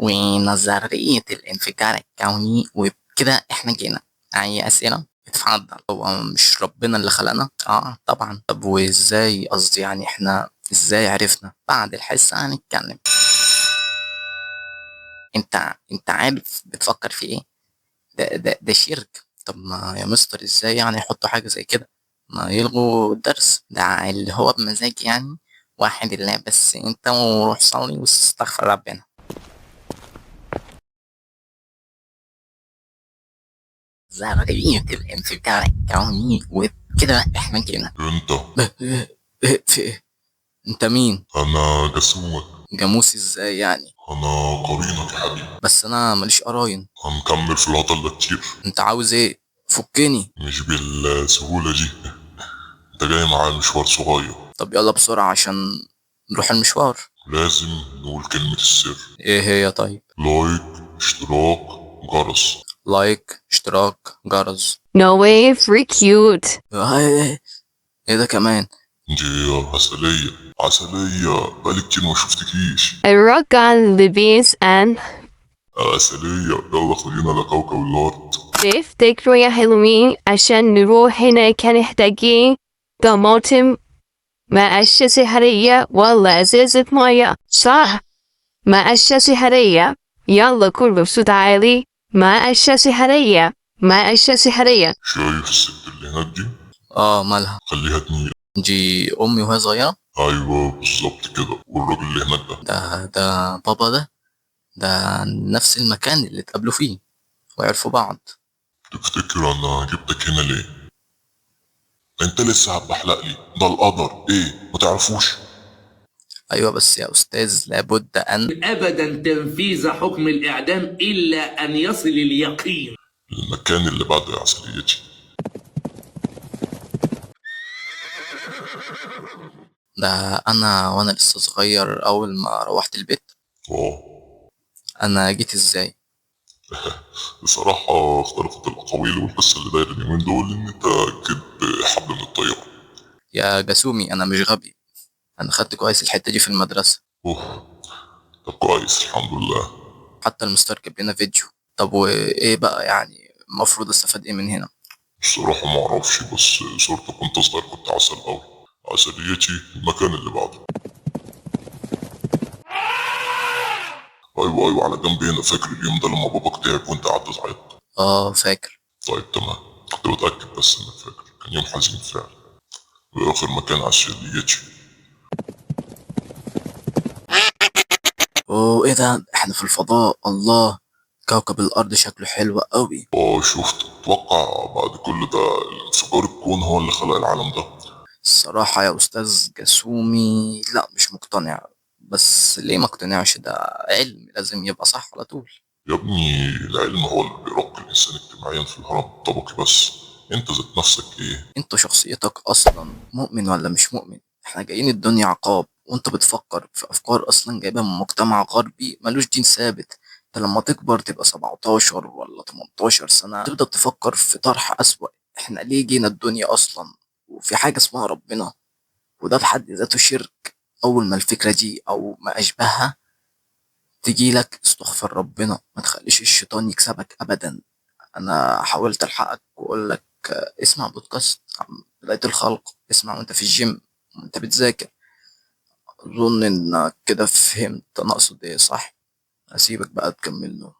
ونظرية الانفجار الكوني، وبكده احنا جينا. أي أسئلة؟ اتفضل. هو مش ربنا اللي خلقنا؟ اه طبعا. طب وازاي، قصدي يعني احنا ازاي عرفنا؟ بعد الحصة هنتكلم. انت عارف بتفكر في ايه؟ ده شرك. طب ما يا مستر ازاي يعني يحطوا حاجة زي كده؟ ما يلغوا الدرس ده اللي هو بمزاج يعني. واحد الله بس انت، وروح صلي واستغفر ربنا. ذرية الانفجار الكوني، وبكده احنا جينا. انت. في ايه؟ انت مين؟ انا جسومك. جاموسي ازاي يعني؟ انا قرينك يا حبيبي. بس انا ماليش قراين. هنكمل في الهطل ده كتير. انت عاوز ايه؟ فكني. مش بالسهولة دي. انت جاي معايا مشوار صغير. طب يلا بسرعة عشان نروح المشوار. لازم نقول كلمة السر. ايه هي طيب؟ لايك، اشتراك، جرس. لايك، اشتراك، جرس. No way, free cute. ايه ده كمان؟ دي عسلية. عسلية بقالي كتير ما شفتكيش. I rock on the beats and عسلية يلا خلينا لكوكب الأرض. تفتكروا يا حلوين عشان نروح هناك هنحتاجين طماطم مقشة سحرية ولا ازازة مية، صح؟ مقشة سحرية. يلا كله بصوت عالي. مقشة سحرية. مقشة سحرية. شايف الست اللي هناك دي؟ اه مالها؟ خليها تميل. دي امي وهي صغيرة. ايوه بالظبط كده. والراجل اللي هناك ده؟ ده بابا ده نفس المكان اللي اتقابلوا فيه ويعرفوا بعض. تفتكر انا جبتك هنا ليه؟ انت لسه هتبحلق لي؟ ده القدر ايه ما تعرفوش؟ ايوه بس يا استاذ لابد ان أبدا تنفيذ حكم الإعدام إلا أن يصل اليقين. المكان اللي بعد عسليتي. ده انا وانا لسه صغير اول ما روحت البيت. اه. انا جيت ازاي؟ بصراحة اختلفت الأقاويل، والقصة اللي دايرة اليومين دول إن أنت جيت بحبل من الطيارة. يا جاسومي انا مش غبي. انا خدت كويس الحتة دي في المدرسة. أوه. طب كويس الحمد لله. حتى المستر جاب لنا فيديو. طب وايه بقى يعني المفروض استفاد ايه من هنا؟ الصراحة ما أعرفش، بس صورتك وأنت صغير كنت عسل أوي. عسليتي المكان اللي بعده. أيوة أيوة على جنب هنا. فاكر اليوم ده لما باباك تعب وأنت قعدت تعيط؟ اه فاكر. طيب تمام. كنت بتأكد بس إنك فاكر. كان يوم حزين فعلا. وآخر مكان عسليتي. اوه ايه ده، احنا في الفضاء، الله. كوكب الارض شكله حلو قوي. شفت. اتوقع بعد كل ده انفجار الكون هو اللي خلق العالم ده. الصراحة يا استاذ جاسومي لا مش مقتنع. بس ليه ما اقتنعش؟ ده علم لازم يبقى صح على طول. يا ابني العلم هو اللي بيرقي الإنسان اجتماعيا في الهرم الطبقي بس. انت ذات نفسك ايه؟ انت شخصيتك اصلا مؤمن ولا مش مؤمن؟ احنا جايين الدنيا عقاب، وانت بتفكر في افكار اصلا جايبها من مجتمع غربي ملوش دين ثابت. انت لما تكبر تبقى 17 ولا 18 سنة تبدأ تفكر في طرح اسوأ. احنا ليه جينا الدنيا اصلا؟ وفي حاجة اسمها ربنا، وده بحد ذاته شرك. اول ما الفكرة دي او ما اشبهها تجيلك استغفر ربنا، ما تخليش الشيطان يكسبك ابدا. انا حاولت الحقك واقول لك اسمع بودكاست عن بداية الخلق، اسمع وانت في الجيم وانت بتذاكر. اظن انك كده فهمت انا اقصد ايه، صح؟ اسيبك بقى تكمل له.